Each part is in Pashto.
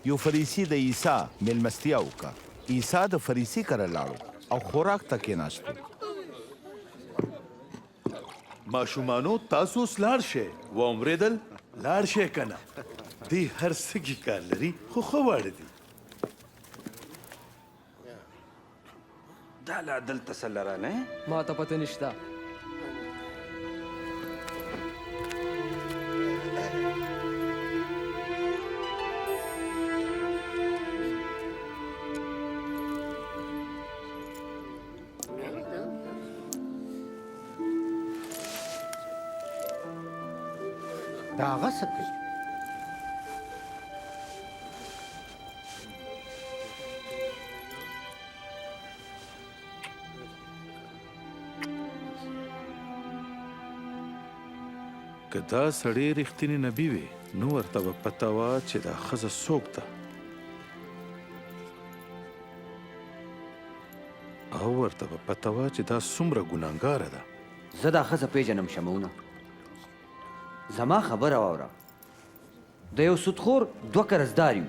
یو فریسی د عیسی میلمستیا وکړه. عیسی د فریسی کره لاړو او خوراک ته کېناستو. ماشومانو تاسو اوس لاړ شئ واورېدل؟ لاړ شئ که نه؟ دې هر څه کې کار لري خو ښه واړه دي. دا لا دلته څه لرنه؟ ما ته پته نشته. دا هغه څه کوي. که دا سړی رښتینی نبي وي نو ورته به پته وه چې دا ښځه څوک ده او ورته به پته وه چې دا څومره ګناهګاره ده. زه دا ښځه پیژنم شمعونه. زما خبره واوره. د یو سودخور دوه قرضدار یو.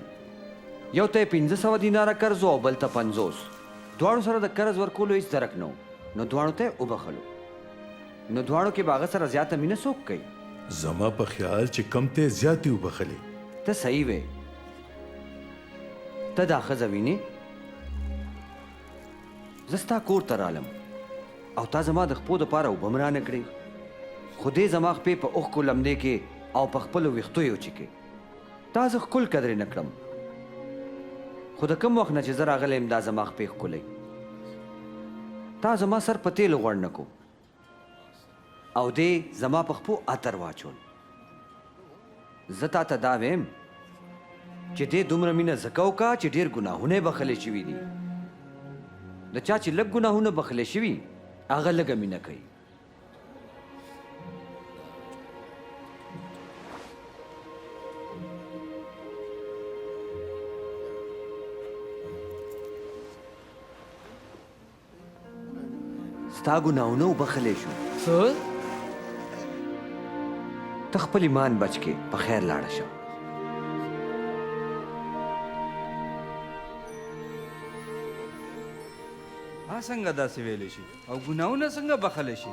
یو ته یې 500 دیناره قرض و او بل ته 50. دواړو سره د قرض ورکولو هېڅ درک نه و. نو دواړو ته یې وبخلو. نو دواړو کې به هغه سره زیاته مینه څوک کوي؟ زما په خیال چې کم ته زیاتې وبخلې. ته صحیح وې. ته دا ښځه وینې؟ زه ستا کور ته رالم او تا زما د خپو دپاره اوبه م رانه کړې. خو دې زما خپې په اوښکو لمدې کې او په خپلو ویښتو یې وچې تا زه ښکل قدرې نه کړم. خو د کوم وخت نه چې زه راغلی یم دا زما خپې ښکلی. تا زما سر په تیلو غوړ نه کو او دې زما په خپو عطر واچول. زه تا ته دا ویم چې دې دومره مینه ځکه وکړه چې ډېر ګناهونه یې بخښلی شوي دي. د چا چې لږ ګناهونه بخښلی شوي هغه لږه مینه کوي. ستا ګناهونه وبخښلی شو. څه؟ ته خپل ایمان بچ کې په خیر لاړه شه. څنګه داسې ویلی شي او ګناهونه څنګه بخښلی شي؟